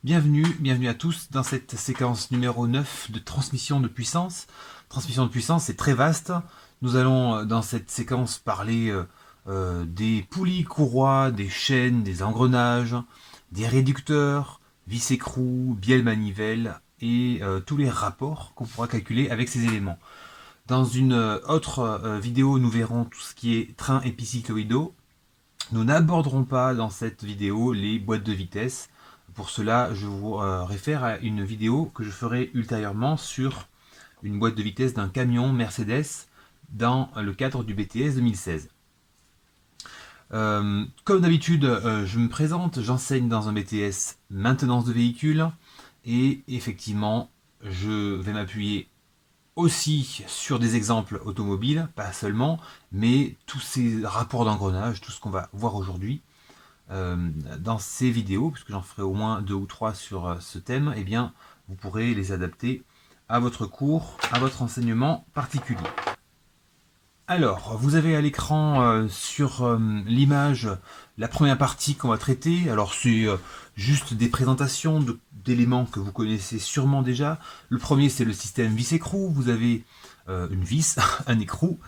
Bienvenue à tous dans cette séquence numéro 9 de transmission de puissance. Transmission de puissance, c'est très vaste. Nous allons dans cette séquence parler des poulies, courroies, des chaînes, des engrenages, des réducteurs, vis-écrous, bielles manivelles et tous les rapports qu'on pourra calculer avec ces éléments. Dans une autre vidéo, nous verrons tout ce qui est train épicycloïdaux. Nous n'aborderons pas dans cette vidéo les boîtes de vitesse. Pour cela, je vous réfère à une vidéo que je ferai ultérieurement sur une boîte de vitesse d'un camion Mercedes dans le cadre du BTS 2016. Comme d'habitude, je me présente, j'enseigne dans un BTS maintenance de véhicules et effectivement, je vais m'appuyer aussi sur des exemples automobiles, pas seulement, mais tous ces rapports d'engrenage, tout ce qu'on va voir aujourd'hui dans ces vidéos, puisque j'en ferai au moins 2 ou 3 sur ce thème, eh bien, vous pourrez les adapter à votre cours, à votre enseignement particulier. Alors, vous avez à l'écran sur l'image la première partie qu'on va traiter. Alors, c'est juste des présentations d'éléments que vous connaissez sûrement déjà. Le premier, c'est le système vis-écrou. Vous avez une vis, un écrou.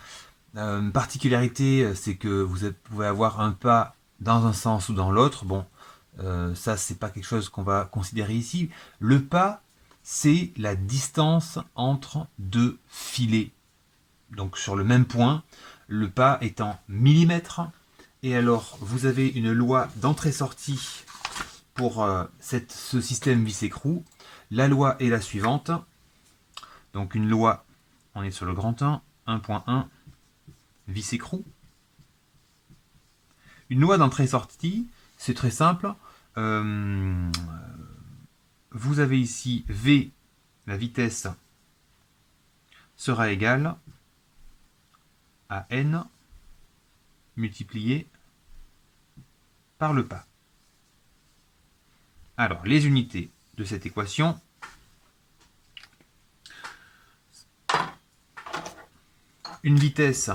Une particularité, c'est que vous pouvez avoir un pas dans un sens ou dans l'autre. Bon, ça, c'est pas quelque chose qu'on va considérer ici. Le pas, c'est la distance entre deux filets. Donc sur le même point, le pas est en millimètres. Et alors, vous avez une loi d'entrée-sortie pour ce système vis-écrou. La loi est la suivante. Donc une loi, on est sur le grand 1, 1.1, vis-écrou. Une loi d'entrée-sortie, c'est très simple. Vous avez ici V, la vitesse, sera égale à N multiplié par le pas. Alors, les unités de cette équation, une vitesse,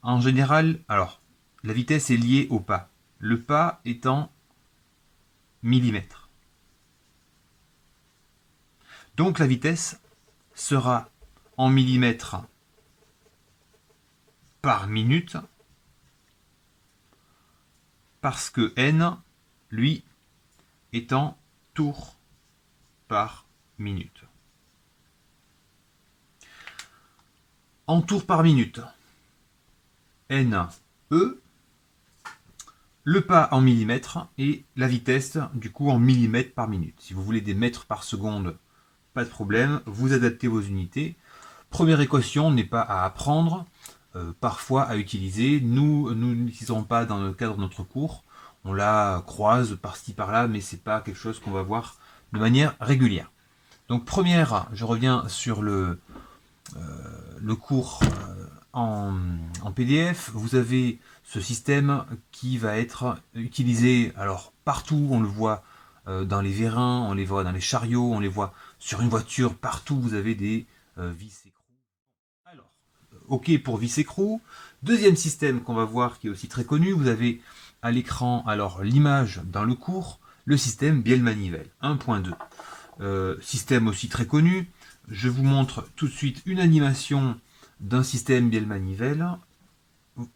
en général, alors, la vitesse est liée au pas. Le pas étant millimètres. Donc la vitesse sera en millimètres par minute, parce que n, lui, est en tours par minute. En tours par minute, n, e, le pas en millimètres et la vitesse du coup en millimètres par minute. Si vous voulez des mètres par seconde, pas de problème, vous adaptez vos unités. Première équation n'est pas à apprendre, parfois à utiliser. Nous n'utiliserons pas dans le cadre de notre cours. On la croise par-ci par-là, mais c'est pas quelque chose qu'on va voir de manière régulière. Donc première, je reviens sur le cours en PDF. Vous avez ce système qui va être utilisé, alors partout on le voit dans les vérins, on les voit dans les chariots, on les voit sur une voiture, partout vous avez des vis-écrous. Alors, ok pour vis-écrous. Deuxième système qu'on va voir qui est aussi très connu, vous avez à l'écran alors l'image dans le cours, le système bielle-manivelle 1.2. Système aussi très connu. Je vous montre tout de suite une animation d'un système bielle-manivelle.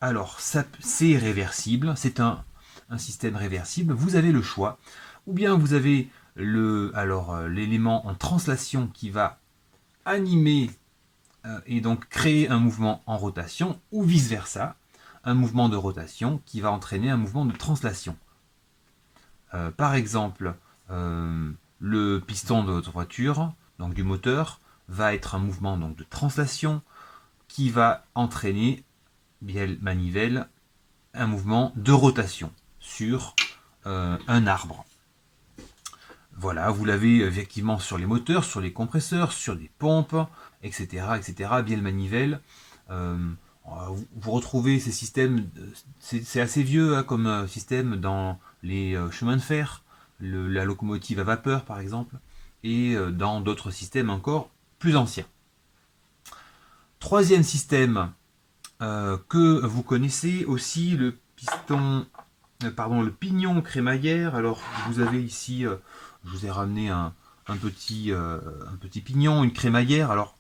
Alors, c'est réversible, c'est un système réversible. Vous avez le choix. Ou bien vous avez l'élément en translation qui va animer et donc créer un mouvement en rotation, ou vice-versa, un mouvement de rotation qui va entraîner un mouvement de translation. Par exemple, le piston de votre voiture, donc du moteur, va être un mouvement donc, de translation qui va entraîner, bielle-manivelle, un mouvement de rotation sur un arbre. Voilà, vous l'avez effectivement sur les moteurs, sur les compresseurs, sur des pompes, etc. etc. bielle-manivelle. Vous retrouvez ces systèmes, c'est assez vieux hein, comme système dans les chemins de fer, la locomotive à vapeur par exemple, et dans d'autres systèmes encore plus anciens. Troisième système que vous connaissez aussi, le piston pardon, le pignon crémaillère. Alors, vous avez ici, je vous ai ramené un petit pignon, une crémaillère. Alors,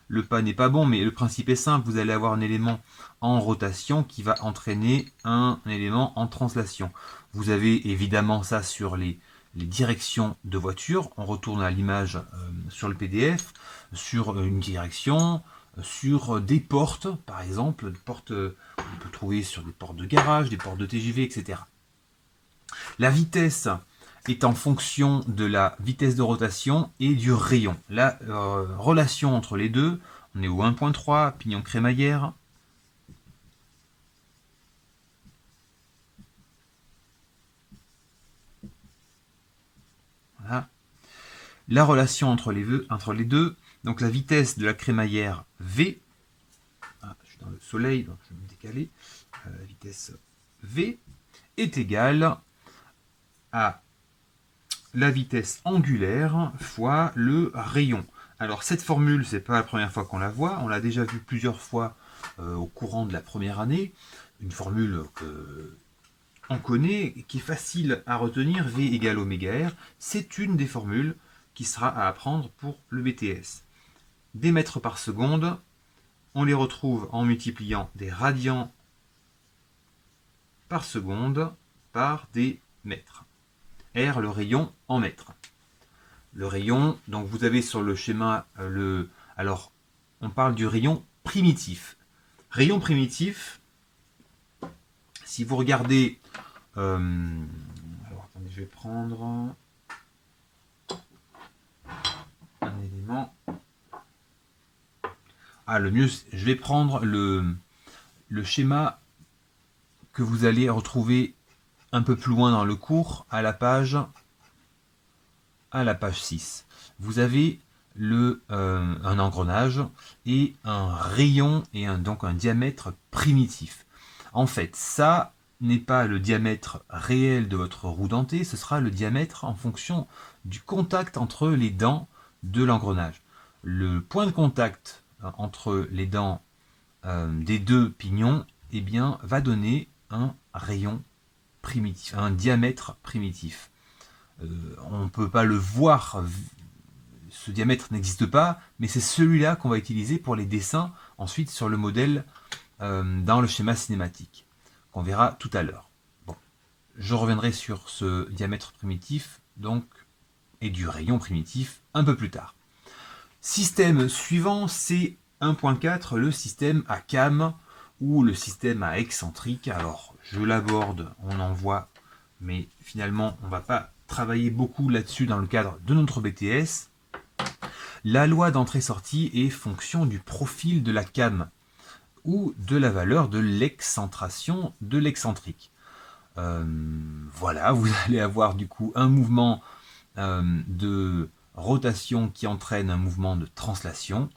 le pas n'est pas bon, mais le principe est simple. Vous allez avoir un élément en rotation qui va entraîner un élément en translation. Vous avez évidemment ça sur les directions de voiture. On retourne à l'image sur le PDF, sur une direction, sur des portes, par exemple, des portes, on peut trouver sur des portes de garage, des portes de TGV, etc. La vitesse est en fonction de la vitesse de rotation et du rayon. La relation entre les deux, on est au 1.3, pignon crémaillère. Voilà. La relation entre les deux, donc la vitesse de la crémaillère V, je suis dans le soleil, donc je vais me décaler, la vitesse V est égale à la vitesse angulaire fois le rayon. Alors cette formule, c'est pas la première fois qu'on la voit, on l'a déjà vue plusieurs fois au courant de la première année, une formule que on connaît, qui est facile à retenir, V égale oméga R, c'est une des formules qui sera à apprendre pour le BTS. Des mètres par seconde, on les retrouve en multipliant des radians par seconde par des mètres. R, le rayon en mètres. Le rayon, donc vous avez sur le schéma, alors on parle du rayon primitif. Rayon primitif, si vous regardez, alors attendez, je vais prendre un élément. Ah, le mieux, je vais prendre le schéma que vous allez retrouver un peu plus loin dans le cours, à la page 6. Vous avez un engrenage et un rayon et donc un diamètre primitif. En fait, ça n'est pas le diamètre réel de votre roue dentée, ce sera le diamètre en fonction du contact entre les dents de l'engrenage. Le point de contact entre les dents des deux pignons, eh bien, va donner un rayon primitif, un diamètre primitif. On ne peut pas le voir, ce diamètre n'existe pas, mais c'est celui-là qu'on va utiliser pour les dessins ensuite sur le modèle dans le schéma cinématique, qu'on verra tout à l'heure. Bon, je reviendrai sur ce diamètre primitif donc et du rayon primitif un peu plus tard. Système suivant, c'est 1.4, le système à came ou le système à excentrique. Alors, je l'aborde, on en voit, mais finalement, on ne va pas travailler beaucoup là-dessus dans le cadre de notre BTS. La loi d'entrée-sortie est fonction du profil de la came ou de la valeur de l'excentration de l'excentrique. Voilà, vous allez avoir du coup un mouvement de rotation qui entraîne un mouvement de translation.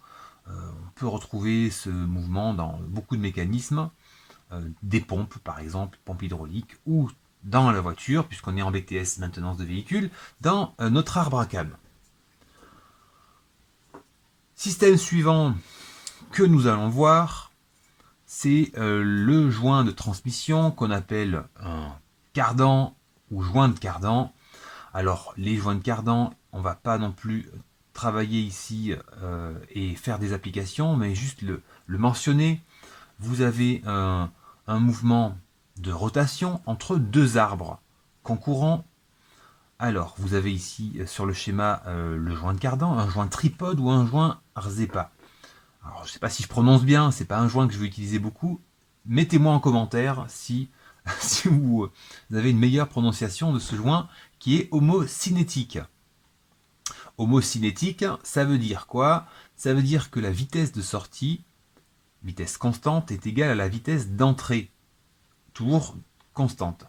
On peut retrouver ce mouvement dans beaucoup de mécanismes, des pompes par exemple, pompes hydrauliques, ou dans la voiture, puisqu'on est en BTS maintenance de véhicule, dans notre arbre à came. Système suivant que nous allons voir, c'est le joint de transmission qu'on appelle un cardan ou joint de cardan. Alors les joints de cardan, on ne va pas non plus travailler ici et faire des applications, mais juste le mentionner. Vous avez un mouvement de rotation entre deux arbres concourants. Alors, vous avez ici sur le schéma le joint de cardan, un joint tripode ou un joint RZEPA. Alors, je ne sais pas si je prononce bien, c'est pas un joint que je vais utiliser beaucoup. Mettez-moi en commentaire si, si vous avez une meilleure prononciation de ce joint qui est homocinétique. Homocinétique, ça veut dire quoi? Ça veut dire que la vitesse de sortie, vitesse constante, est égale à la vitesse d'entrée, toujours constante.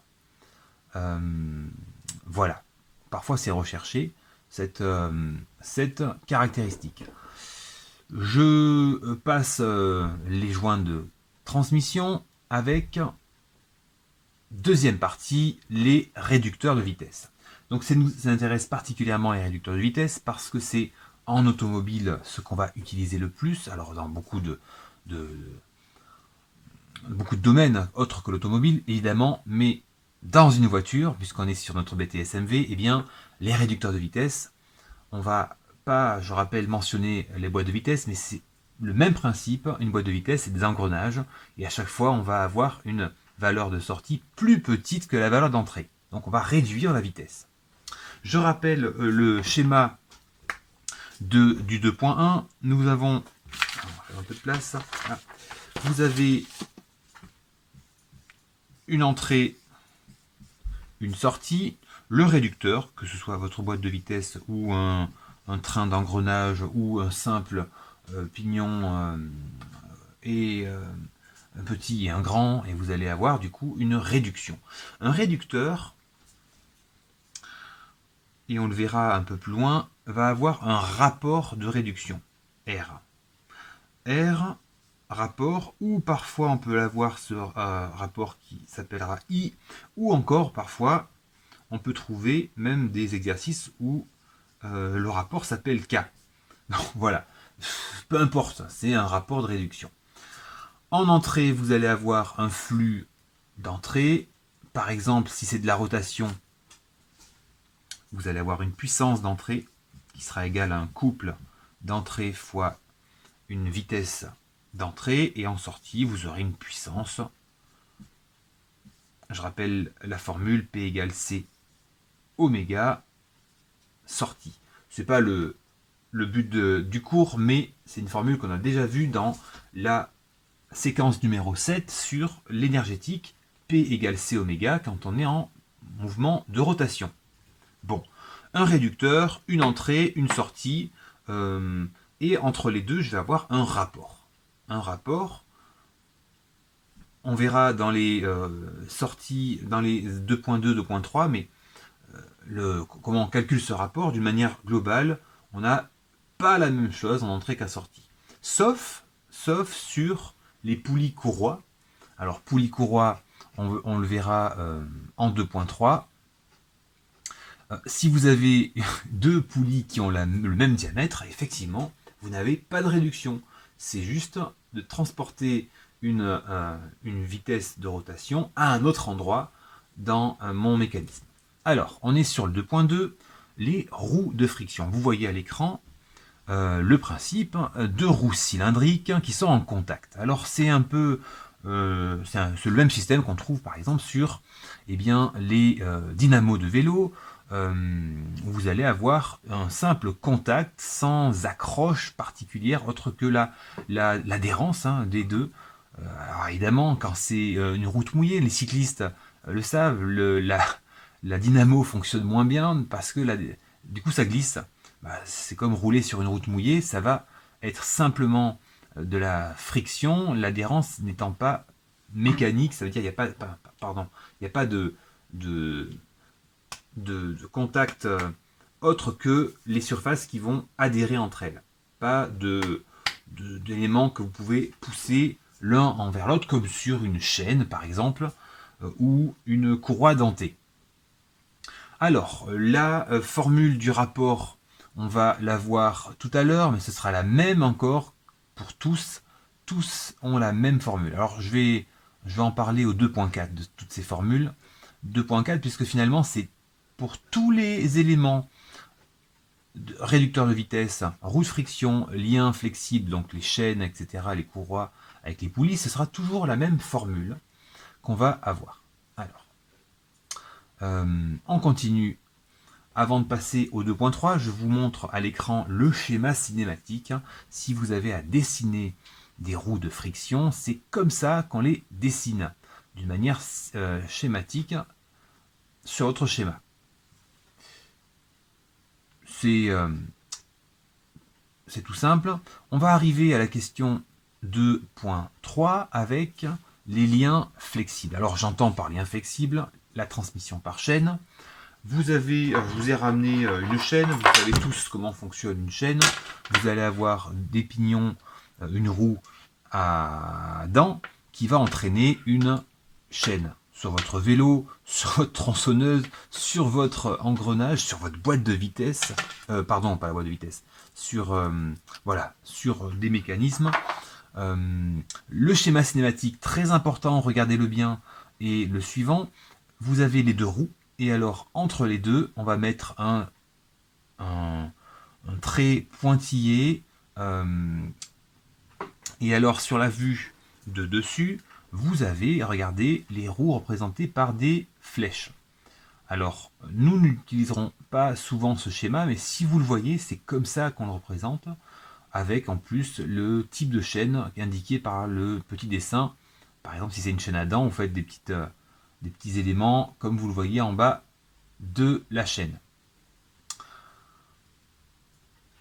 Voilà. Parfois c'est recherché, cette caractéristique. Je passe les joints de transmission avec deuxième partie, les réducteurs de vitesse. Donc ça nous intéresse particulièrement les réducteurs de vitesse parce que c'est en automobile ce qu'on va utiliser le plus. Alors dans beaucoup beaucoup de domaines autres que l'automobile, évidemment, mais dans une voiture, puisqu'on est sur notre BTS MV, eh bien, les réducteurs de vitesse, on va pas, je rappelle, mentionner les boîtes de vitesse, mais c'est le même principe. Une boîte de vitesse, c'est des engrenages, et à chaque fois, on va avoir une valeur de sortie plus petite que la valeur d'entrée. Donc, on va réduire la vitesse. Je rappelle le schéma du 2.1. Nous avons, on va faire un peu de place. Ah, vous avez une entrée, une sortie, le réducteur, que ce soit votre boîte de vitesse ou un train d'engrenage ou un simple pignon et un petit et un grand, et vous allez avoir du coup une réduction. Un réducteur, et on le verra un peu plus loin, va avoir un rapport de réduction, R. R, rapport, ou parfois on peut avoir ce rapport qui s'appellera I, ou encore parfois on peut trouver même des exercices où le rapport s'appelle K. Donc voilà, peu importe, c'est un rapport de réduction. En entrée, vous allez avoir un flux d'entrée. Par exemple, si c'est de la rotation, vous allez avoir une puissance d'entrée qui sera égale à un couple d'entrée fois une vitesse d'entrée. Et en sortie, vous aurez une puissance. Je rappelle la formule P égale C oméga sortie. Ce n'est pas le but du cours, mais c'est une formule qu'on a déjà vue dans la séquence numéro 7 sur l'énergétique P égale C oméga quand on est en mouvement de rotation. Bon, un réducteur, une entrée, une sortie, et entre les deux, je vais avoir un rapport. Un rapport, on verra dans les sorties, dans les 2.2, 2.3, mais comment on calcule ce rapport d'une manière globale, on n'a pas la même chose en entrée qu'à sortie. Sauf sur les poulies courroies. Alors, poulies courroies, on le verra en 2.3. Si vous avez deux poulies qui ont le même diamètre, effectivement, vous n'avez pas de réduction. C'est juste de transporter une vitesse de rotation à un autre endroit dans mon mécanisme. Alors, on est sur le 2.2, les roues de friction. Vous voyez à l'écran le principe de roues cylindriques qui sont en contact. Alors, c'est un peu... c'est le même système qu'on trouve par exemple sur les dynamos de vélo. Vous allez avoir un simple contact sans accroche particulière autre que l'adhérence des deux. Alors évidemment, quand c'est une route mouillée, les cyclistes le savent, la dynamo fonctionne moins bien parce que du coup ça glisse. C'est comme rouler sur une route mouillée, ça va être simplement de la friction, l'adhérence n'étant pas mécanique, ça veut dire qu'il n'y a pas de contact autre que les surfaces qui vont adhérer entre elles. Pas d'éléments que vous pouvez pousser l'un envers l'autre, comme sur une chaîne par exemple, ou une courroie dentée. Alors, la formule du rapport, on va la voir tout à l'heure, mais ce sera la même encore pour tous. Tous ont la même formule. Alors, je vais en parler au 2.4 de toutes ces formules. 2.4, puisque finalement, c'est pour tous les éléments réducteur de vitesse, roue de friction, lien flexible, donc les chaînes, etc., les courroies avec les poulies, ce sera toujours la même formule qu'on va avoir. Alors, on continue. Avant de passer au 2.3, je vous montre à l'écran le schéma cinématique. Si vous avez à dessiner des roues de friction, c'est comme ça qu'on les dessine, d'une manière schématique sur votre schéma. C'est tout simple. On va arriver à la question 2.3 avec les liens flexibles. Alors j'entends par lien flexible la transmission par chaîne. Je vous ai ramené une chaîne, vous savez tous comment fonctionne une chaîne. Vous allez avoir des pignons, une roue à dents qui va entraîner une chaîne sur votre vélo, sur votre tronçonneuse, sur votre engrenage, sur votre boîte de vitesse, pardon, pas la boîte de vitesse, sur des mécanismes. Le schéma cinématique, très important, regardez-le bien, et le suivant, vous avez les deux roues, et alors entre les deux, on va mettre un trait pointillé, et alors sur la vue de dessus, vous avez, regardez, les roues représentées par des flèches. Alors, nous n'utiliserons pas souvent ce schéma, mais si vous le voyez, c'est comme ça qu'on le représente, avec en plus le type de chaîne indiqué par le petit dessin. Par exemple, si c'est une chaîne à dents, vous faites des petits éléments, comme vous le voyez en bas de la chaîne.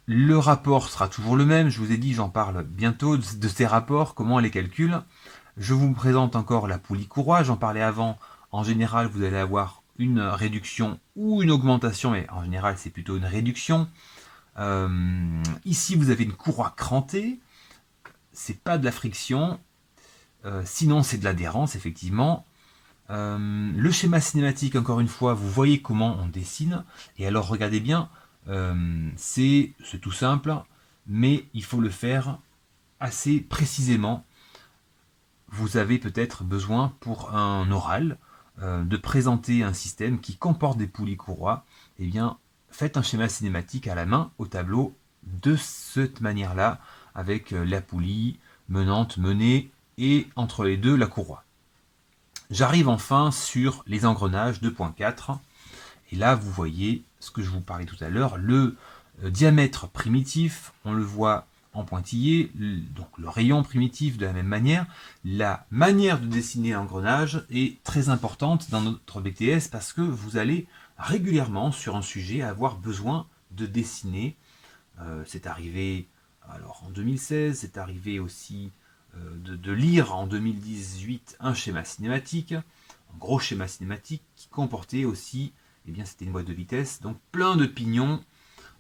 Le rapport sera toujours le même, je vous ai dit, j'en parle bientôt de ces rapports, comment on les calcule. Je vous présente encore la poulie courroie, j'en parlais avant. En général, vous allez avoir une réduction ou une augmentation, mais en général, c'est plutôt une réduction. Ici, vous avez une courroie crantée, c'est pas de la friction, sinon c'est de l'adhérence, effectivement. Le schéma cinématique, encore une fois, vous voyez comment on dessine, et alors regardez bien, c'est tout simple, mais il faut le faire assez précisément. Vous avez peut-être besoin pour un oral de présenter un système qui comporte des poulies courroies. Eh bien, faites un schéma cinématique à la main au tableau de cette manière-là, avec la poulie menante, menée, et entre les deux la courroie. J'arrive enfin sur les engrenages 2.4. Et là, vous voyez ce que je vous parlais tout à l'heure, le diamètre primitif, on le voit en pointillé, donc le rayon primitif de la même manière. La manière de dessiner l'engrenage est très importante dans notre BTS parce que vous allez régulièrement sur un sujet avoir besoin de dessiner. C'est arrivé alors en 2016, c'est arrivé aussi de lire en 2018 un schéma cinématique, un gros schéma cinématique qui comportait aussi, eh bien c'était une boîte de vitesse, donc plein de pignons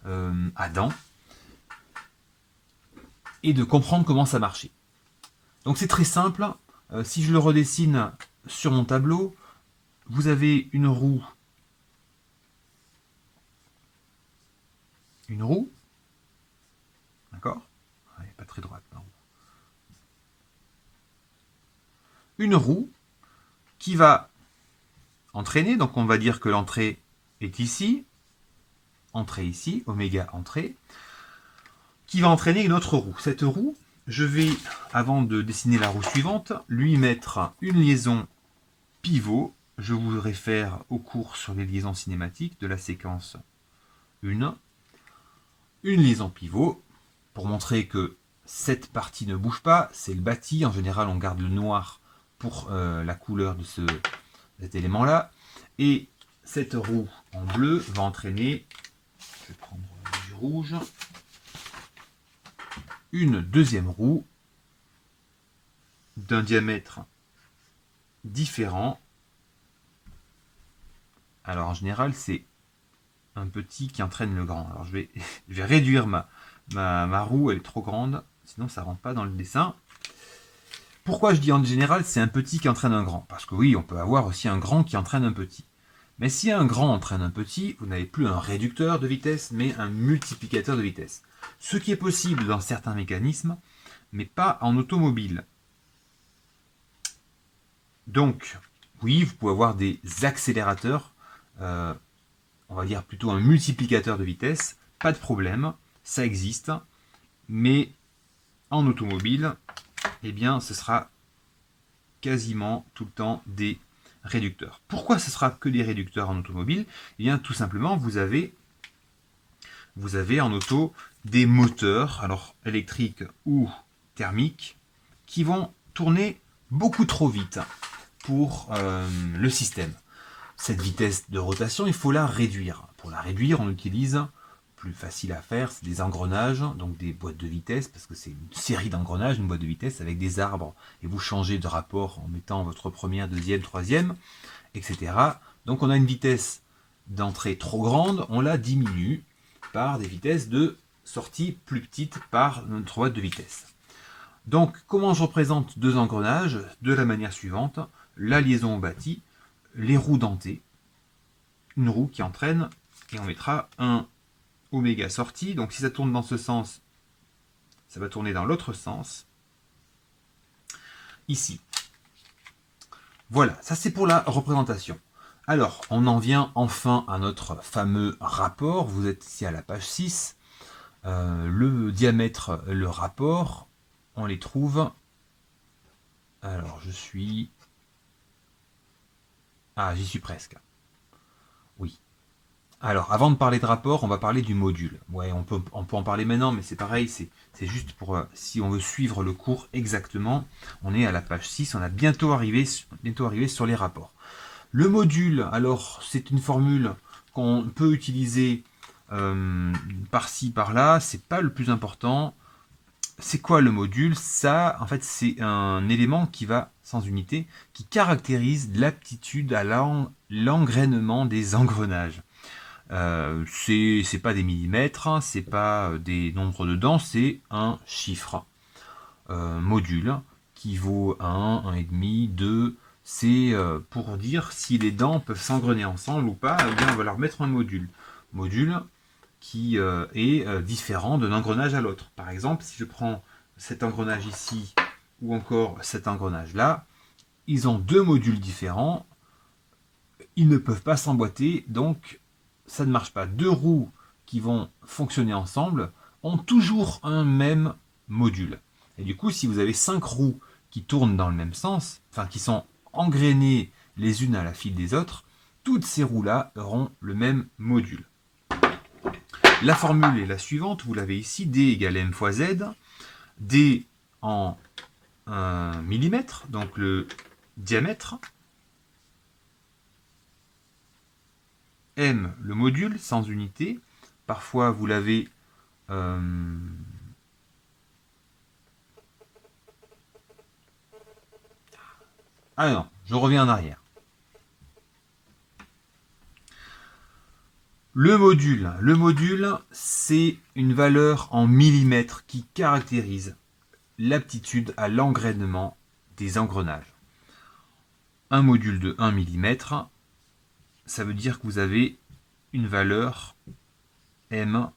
à dents, et de comprendre comment ça marchait. Donc c'est très simple, si je le redessine sur mon tableau, vous avez une roue, d'accord, elle n'est pas très droite, la roue. Une roue qui va entraîner, donc on va dire que l'entrée est ici, entrée ici, oméga entrée, qui va entraîner une autre roue. Cette roue, je vais, avant de dessiner la roue suivante, lui mettre une liaison pivot. Je vous réfère au cours sur les liaisons cinématiques de la séquence 1. Une liaison pivot, pour montrer que cette partie ne bouge pas, c'est le bâti. En général, on garde le noir pour la couleur de cet élément-là. Et cette roue en bleu va entraîner, je vais prendre du rouge, une deuxième roue d'un diamètre différent. Alors en général, c'est un petit qui entraîne le grand. Alors je vais réduire ma roue, elle est trop grande, sinon ça ne rentre pas dans le dessin. Pourquoi je dis en général c'est un petit qui entraîne un grand? Parce que oui, on peut avoir aussi un grand qui entraîne un petit. Mais si un grand entraîne un petit, vous n'avez plus un réducteur de vitesse, mais un multiplicateur de vitesse. Ce qui est possible dans certains mécanismes, mais pas en automobile. Donc, oui, vous pouvez avoir des accélérateurs, on va dire plutôt un multiplicateur de vitesse, pas de problème, ça existe, mais en automobile, eh bien, ce sera quasiment tout le temps des réducteurs. Pourquoi ce sera que des réducteurs en automobile? Eh bien, tout simplement, vous avez en auto des moteurs, alors électriques ou thermiques, qui vont tourner beaucoup trop vite pour le système. Cette vitesse de rotation, il faut la réduire. Pour la réduire, on utilise, plus facile à faire, c'est des engrenages, donc des boîtes de vitesse, parce que c'est une série d'engrenages, une boîte de vitesse avec des arbres, et vous changez de rapport en mettant votre première, deuxième, troisième, etc. Donc on a une vitesse d'entrée trop grande, on la diminue par des vitesses de sortie plus petites par notre boîte de vitesse. Donc comment je représente deux engrenages? De la manière suivante, la liaison au bâti, les roues dentées, une roue qui entraîne, et on mettra un oméga sortie, donc si ça tourne dans ce sens, ça va tourner dans l'autre sens, ici. Voilà, ça c'est pour la représentation. Alors, on en vient enfin à notre fameux rapport. Vous êtes ici à la page 6. Le diamètre, le rapport, on les trouve. Alors, je suis... Ah, j'y suis presque. Oui. Alors, avant de parler de rapport, on va parler du module. Ouais, on peut en parler maintenant, mais c'est pareil, c'est juste pour, si on veut suivre le cours exactement, on est à la page 6, on a bientôt arrivé sur les rapports. Le module, alors, c'est une formule qu'on peut utiliser par-ci, par-là, c'est pas le plus important. C'est quoi le module? Ça, en fait, c'est un élément qui va, sans unité, qui caractérise l'aptitude à l'engrainement des engrenages. C'est pas des millimètres, hein, c'est pas des nombres de dents, c'est un chiffre module qui vaut 1, 1,5, 2. C'est pour dire si les dents peuvent s'engrener ensemble ou pas, eh bien on va leur mettre un module. Module qui est différent d'un engrenage à l'autre. Par exemple, si je prends cet engrenage ici ou encore cet engrenage là, ils ont deux modules différents, ils ne peuvent pas s'emboîter, donc ça ne marche pas. Deux roues qui vont fonctionner ensemble ont toujours un même module. Et du coup, si vous avez 5 roues qui tournent dans le même sens, enfin qui sont engrainées les unes à la file des autres, toutes ces roues-là auront le même module. La formule est la suivante, vous l'avez ici, D égale M fois Z, D en millimètres, donc le diamètre, M le module sans unité, parfois vous l'avez ah non, je reviens en arrière. Le module, c'est une valeur en millimètres qui caractérise l'aptitude à l'engrainement des engrenages. Un module de 1 mm, ça veut dire que vous avez une valeur M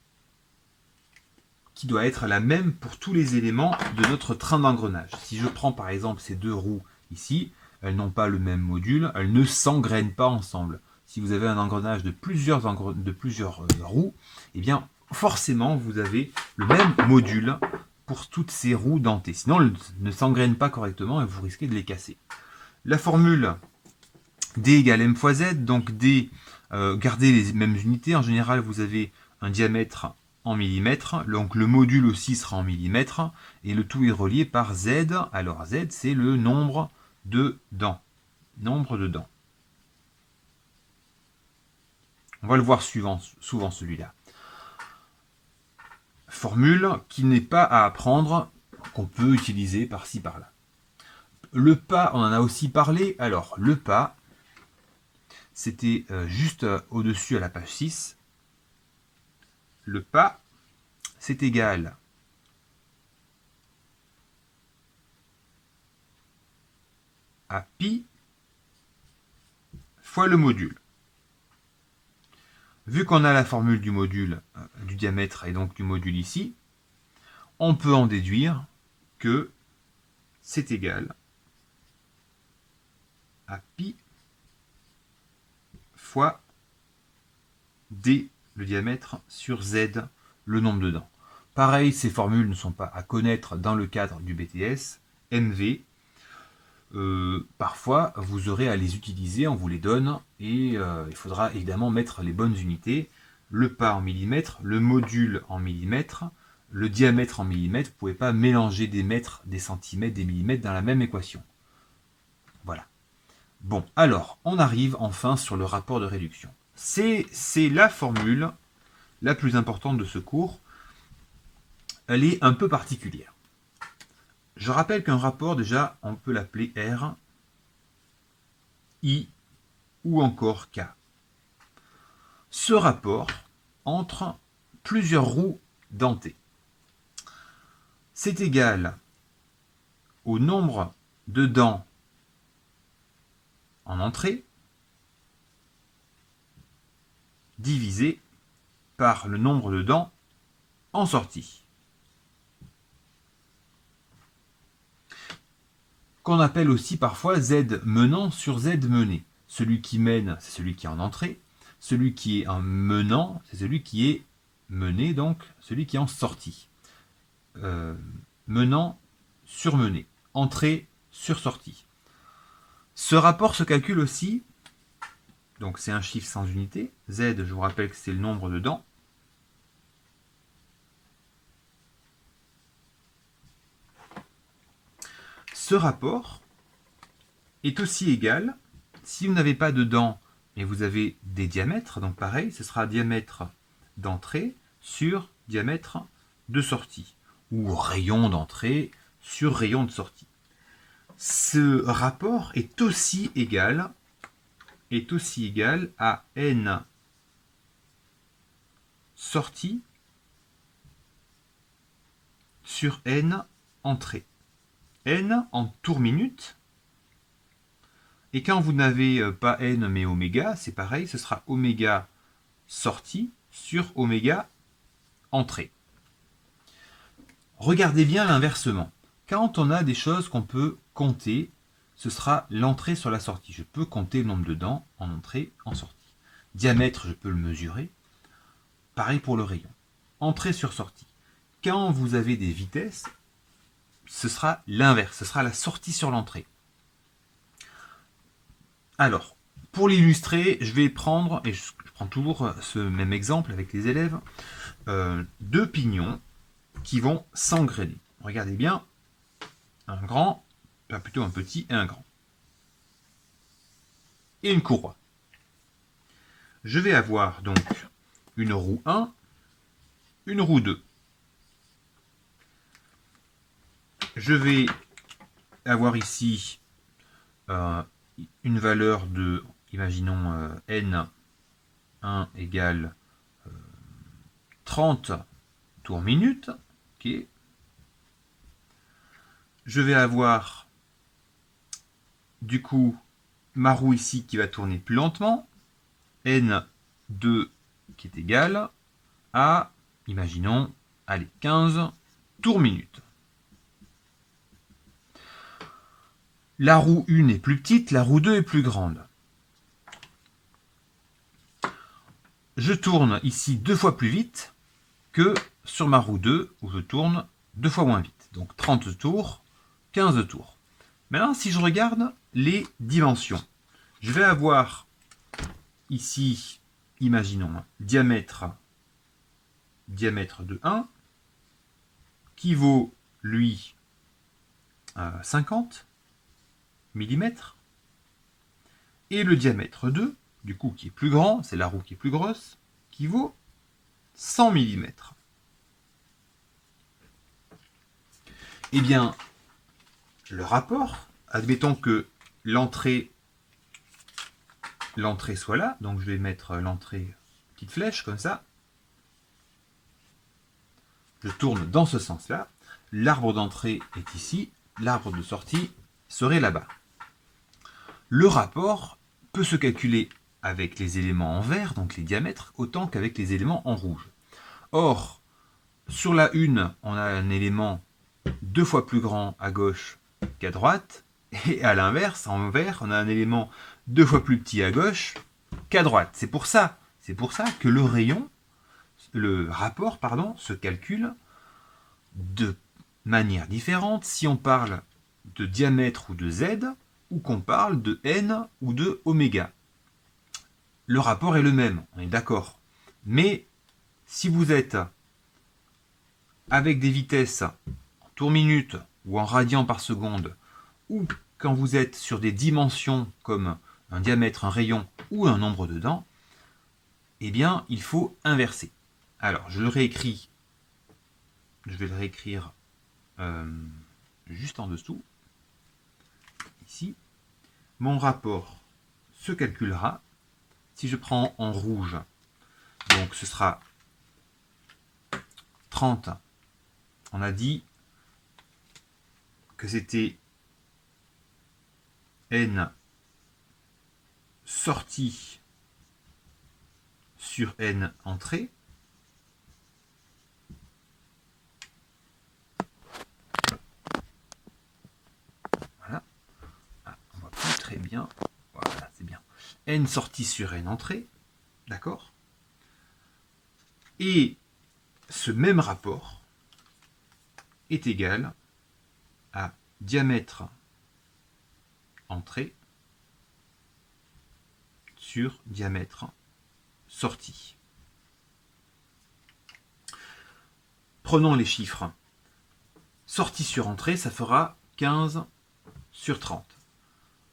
qui doit être la même pour tous les éléments de notre train d'engrenage. Si je prends par exemple ces deux roues ici, elles n'ont pas le même module, elles ne s'engrainent pas ensemble. Si vous avez un engrenage de plusieurs roues, eh bien forcément vous avez le même module pour toutes ces roues dentées. Sinon elles ne s'engrainent pas correctement et vous risquez de les casser. La formule D égale M fois Z, donc D, gardez les mêmes unités. En général, vous avez un diamètre en millimètres, donc le module aussi sera en millimètres, et le tout est relié par Z. Alors Z, c'est le nombre de dents. Nombre de dents. On va le voir souvent celui-là. Formule qui n'est pas à apprendre, qu'on peut utiliser par-ci par-là. Le pas, on en a aussi parlé. Alors, le pas, c'était juste au-dessus à la page 6. Le pas, c'est égal à pi fois le module. Vu qu'on a la formule du module du diamètre et donc du module ici, on peut en déduire que c'est égal à pi fois d, le diamètre, sur z, le nombre de dents. Pareil, ces formules ne sont pas à connaître dans le cadre du BTS. MV, parfois vous aurez à les utiliser, on vous les donne, et il faudra évidemment mettre les bonnes unités. Le pas en millimètres, le module en millimètres, le diamètre en millimètres. Vous ne pouvez pas mélanger des mètres, des centimètres, des millimètres dans la même équation. Voilà. Bon, alors, on arrive enfin sur le rapport de réduction. C'est la formule la plus importante de ce cours. Elle est un peu particulière. Je rappelle qu'un rapport, déjà, on peut l'appeler R, I ou encore K. Ce rapport entre plusieurs roues dentées. C'est égal au nombre de dents en entrée divisé par le nombre de dents en sortie. qu'on appelle aussi parfois Z menant sur Z mené. Celui qui mène, c'est celui qui est en entrée. Celui qui est en menant, c'est celui qui est mené, donc celui qui est en sortie. Menant sur mené. Entrée sur sortie. Ce rapport se calcule aussi, donc c'est un chiffre sans unité. Z, je vous rappelle que c'est le nombre de dents. Ce rapport est aussi égal, si vous n'avez pas de dents, mais vous avez des diamètres, donc pareil, ce sera diamètre d'entrée sur diamètre de sortie, ou rayon d'entrée sur rayon de sortie. Ce rapport est aussi égal à n sortie sur n entrée. N en tour minute. Et quand vous n'avez pas n mais oméga, c'est pareil, ce sera oméga sortie sur oméga entrée. Regardez bien l'inversement. Quand on a des choses qu'on peut compter, ce sera l'entrée sur la sortie. Je peux compter le nombre de dents en entrée, en sortie. Diamètre, je peux le mesurer. Pareil pour le rayon. Entrée sur sortie. Quand vous avez des vitesses, ce sera l'inverse, ce sera la sortie sur l'entrée. Alors, pour l'illustrer, je vais prendre, et je prends toujours ce même exemple avec les élèves, deux pignons qui vont s'engrainer. Regardez bien, un grand, plutôt un petit et un grand. Et une courroie. Je vais avoir donc une roue 1, une roue 2. Je vais avoir ici une valeur de, imaginons, n1 égale 30 tours minutes. Okay. Je vais avoir du coup ma roue ici qui va tourner plus lentement, n2 qui est égal à, imaginons, allez, 15 tours minutes. La roue 1 est plus petite, la roue 2 est plus grande. Je tourne ici 2 fois plus vite que sur ma roue 2 où je tourne 2 fois moins vite. Donc 30 tours, 15 tours. Maintenant, si je regarde les dimensions, je vais avoir ici, imaginons, diamètre de 1 qui vaut, lui, 50 mm. Et le diamètre 2, du coup, qui est plus grand, c'est la roue qui est plus grosse, qui vaut 100 mm. Eh bien, le rapport, admettons que l'entrée soit là, donc je vais mettre l'entrée petite flèche comme ça. Je tourne dans ce sens-là. L'arbre d'entrée est ici, l'arbre de sortie serait là-bas. Le rapport peut se calculer avec les éléments en vert, donc les diamètres, autant qu'avec les éléments en rouge. Or, sur la 1, on a un élément 2 fois plus grand à gauche qu'à droite, et à l'inverse, en vert, on a un élément 2 fois plus petit à gauche qu'à droite. C'est pour ça que le rapport, se calcule de manière différente si on parle de diamètre ou de z, ou qu'on parle de n ou de oméga. Le rapport est le même, on est d'accord. Mais si vous êtes avec des vitesses en tours minute ou en radians par seconde, ou quand vous êtes sur des dimensions comme un diamètre, un rayon ou un nombre de dents, eh bien, il faut inverser. Alors, je le réécris. Je vais le réécrire juste en dessous. Ici. Mon rapport se calculera. Si je prends en rouge, donc ce sera 30. On a dit que c'était n sortie sur n entrée. Voilà. bien. Voilà, c'est bien. N sortie sur N entrée. D'accord? Et ce même rapport est égal à diamètre entrée sur diamètre sortie. Prenons les chiffres. Sortie sur entrée, ça fera 15 sur 30.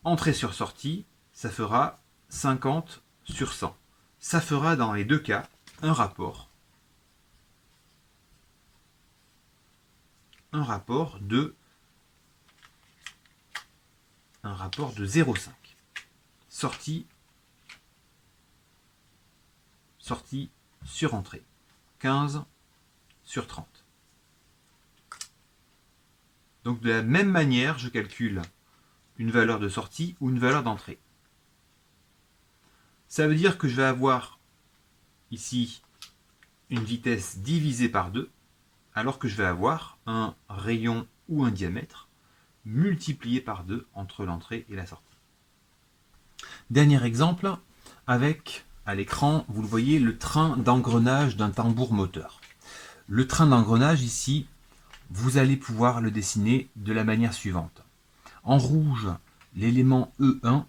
Entrée sur sortie, ça fera 50 sur 100. Ça fera dans les deux cas un rapport de 0,5. Sortie sur entrée. 15 sur 30. Donc de la même manière, je calcule une valeur de sortie ou une valeur d'entrée. Ça veut dire que je vais avoir ici une vitesse divisée par 2, alors que je vais avoir un rayon ou un diamètre multiplié par 2 entre l'entrée et la sortie. Dernier exemple, avec à l'écran, vous le voyez, le train d'engrenage d'un tambour moteur. Le train d'engrenage ici, vous allez pouvoir le dessiner de la manière suivante. En rouge, l'élément E1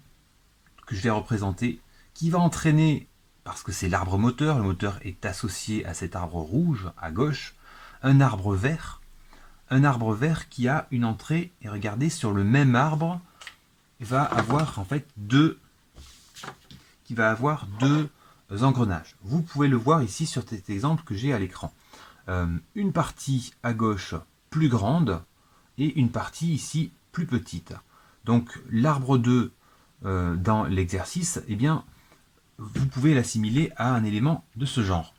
que je vais représenter, qui va entraîner, parce que c'est l'arbre moteur, le moteur est associé à cet arbre rouge à gauche, un arbre vert qui a une entrée, et regardez, sur le même arbre, il va avoir en fait deux engrenages. Vous pouvez le voir ici sur cet exemple que j'ai à l'écran. Une partie à gauche plus grande et une partie ici plus petite. Donc l'arbre 2 dans l'exercice, eh bien, vous pouvez l'assimiler à un élément de ce genre.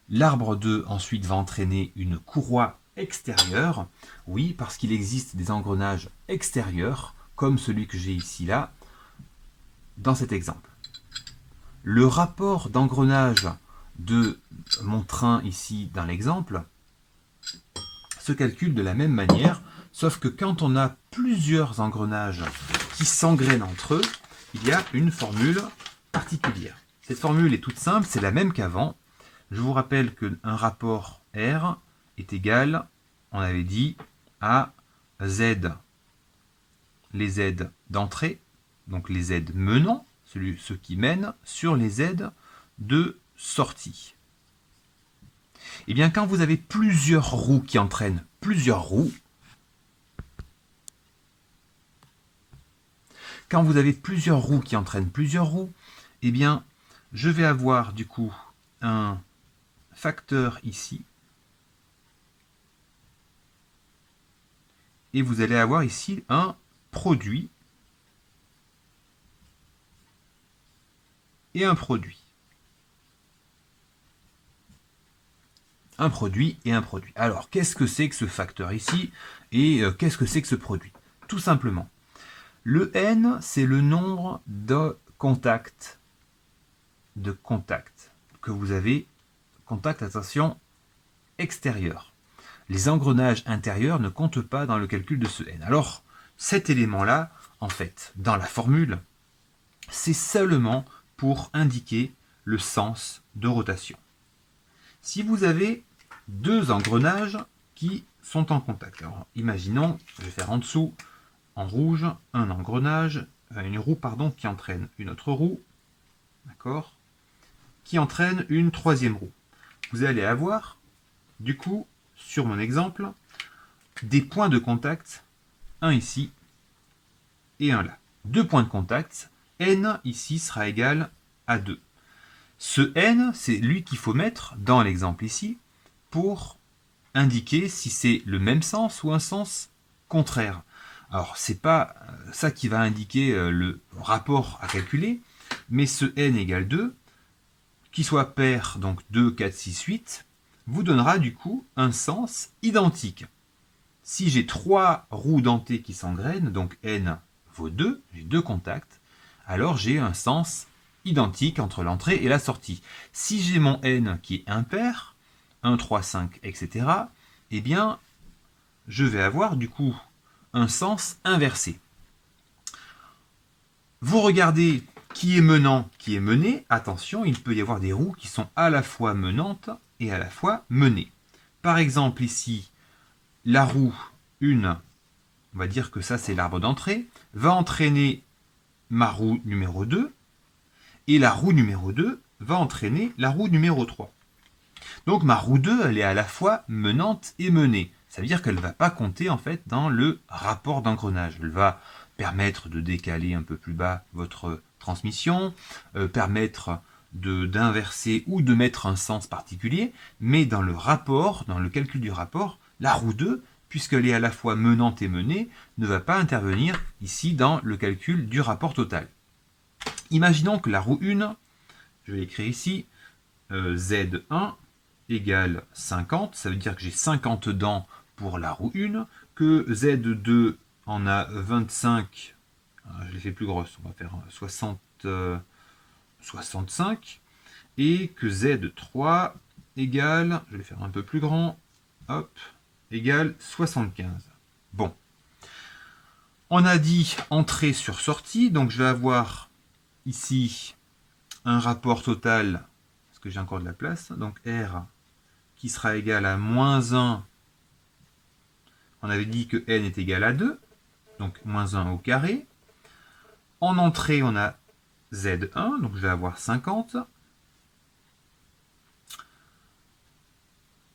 L'arbre 2 ensuite va entraîner une courroie extérieure, oui, parce qu'il existe des engrenages extérieurs, comme celui que j'ai ici là, dans cet exemple. Le rapport d'engrenage de mon train ici dans l'exemple se calcule de la même manière, sauf que quand on a plusieurs engrenages qui s'engrènent entre eux, il y a une formule particulière. Cette formule est toute simple, c'est la même qu'avant. Je vous rappelle qu'un rapport R est égal, on avait dit, à Z, les Z d'entrée, donc les Z menant, ceux qui mènent, sur les Z de sortie. Et bien quand vous avez plusieurs roues qui entraînent plusieurs roues, eh bien je vais avoir du coup un facteur ici, et vous allez avoir ici un produit et un produit. Un produit et un produit. Alors, qu'est-ce que c'est que ce facteur ici et qu'est-ce que c'est que ce produit? Tout simplement, le N, c'est le nombre de contacts que vous avez, contact, attention, extérieur. Les engrenages intérieurs ne comptent pas dans le calcul de ce N. Alors, cet élément-là, en fait, dans la formule, c'est seulement pour indiquer le sens de rotation. Si vous avez deux engrenages qui sont en contact, alors imaginons, je vais faire en dessous, en rouge, un engrenage, une roue pardon, qui entraîne une autre roue, d'accord, qui entraîne une troisième roue. Vous allez avoir, du coup, sur mon exemple, des points de contact, un ici et un là. Deux points de contact, N ici sera égal à 2. Ce N, c'est lui qu'il faut mettre dans l'exemple ici pour indiquer si c'est le même sens ou un sens contraire. Alors, c'est pas ça qui va indiquer le rapport à calculer, mais ce N égale 2, qui soit pair, donc 2, 4, 6, 8, vous donnera du coup un sens identique. Si j'ai 3 roues dentées qui s'engrènent, donc N vaut 2, j'ai 2 contacts, alors j'ai un sens identique entre l'entrée et la sortie. Si j'ai mon N qui est impair, 1, 3, 5, etc., eh bien, je vais avoir du coup un sens inversé. Vous regardez qui est menant, qui est mené. Attention, il peut y avoir des roues qui sont à la fois menantes et à la fois menées. Par exemple, ici, la roue 1, on va dire que ça c'est l'arbre d'entrée, va entraîner ma roue numéro 2, et la roue numéro 2 va entraîner la roue numéro 3. Donc ma roue 2, elle est à la fois menante et menée. Ça veut dire qu'elle ne va pas compter en fait dans le rapport d'engrenage. Elle va permettre de décaler un peu plus bas votre transmission, permettre d'inverser ou de mettre un sens particulier, mais dans le rapport, dans le calcul du rapport, la roue 2, puisqu'elle est à la fois menante et menée, ne va pas intervenir ici dans le calcul du rapport total. Imaginons que la roue 1, je vais l'écrire ici, Z1 égale 50, ça veut dire que j'ai 50 dents pour la roue 1, que Z2 en a 25, je les fais plus grosses, on va faire 65, et que Z3 égale, je vais faire un peu plus grand, hop, égale 75. Bon. On a dit entrée sur sortie, donc je vais avoir ici un rapport total, parce que j'ai encore de la place, donc R qui sera égal à moins 1, on avait dit que N est égal à 2, donc moins 1 au carré. En entrée, on a Z1, donc je vais avoir 50.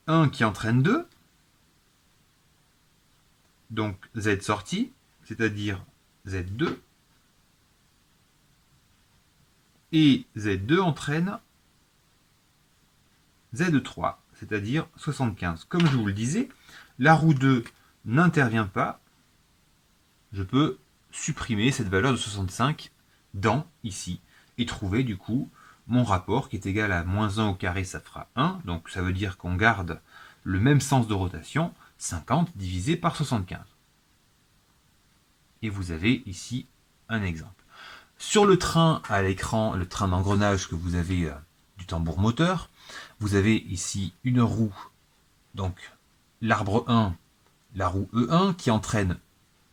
1 qui entraîne 2, donc Z sortie, c'est-à-dire Z2, et Z2 entraîne Z3, c'est-à-dire 75. Comme je vous le disais, la roue 2 n'intervient pas, je peux supprimer cette valeur de 65 dans ici, et trouver du coup mon rapport qui est égal à moins 1 au carré, ça fera 1, donc ça veut dire qu'on garde le même sens de rotation, 50 divisé par 75. Et vous avez ici un exemple. Sur le train à l'écran, le train d'engrenage que vous avez du tambour moteur, vous avez ici une roue, donc l'arbre 1, la roue E1 qui entraîne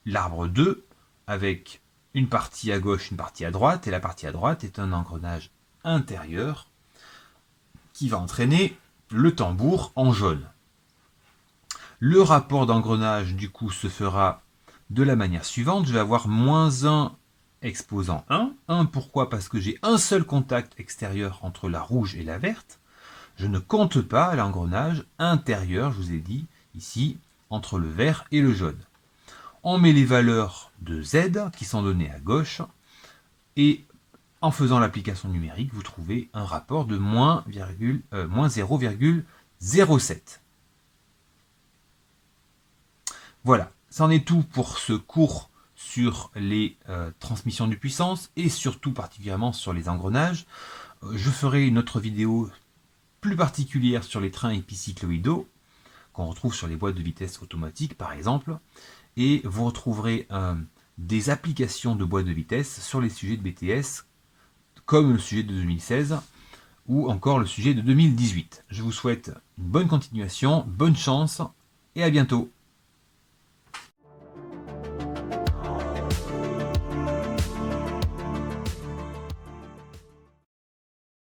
l'arbre 2 avec une partie à gauche, une partie à droite, et la partie à droite est un engrenage intérieur qui va entraîner le tambour en jaune. Le rapport d'engrenage du coup se fera de la manière suivante, je vais avoir moins 1 exposant 1. 1 pourquoi? Parce que j'ai un seul contact extérieur entre la rouge et la verte. Je ne compte pas l'engrenage intérieur, je vous ai dit, ici, entre le vert et le jaune. On met les valeurs de Z qui sont données à gauche, et en faisant l'application numérique, vous trouvez un rapport de moins 0,07. Voilà, c'en est tout pour ce cours sur les transmissions de puissance et surtout particulièrement sur les engrenages. Je ferai une autre vidéo plus particulière sur les trains épicycloïdaux qu'on retrouve sur les boîtes de vitesse automatiques par exemple, et vous retrouverez des applications de boîtes de vitesse sur les sujets de BTS comme le sujet de 2016 ou encore le sujet de 2018. Je vous souhaite une bonne continuation, bonne chance et à bientôt.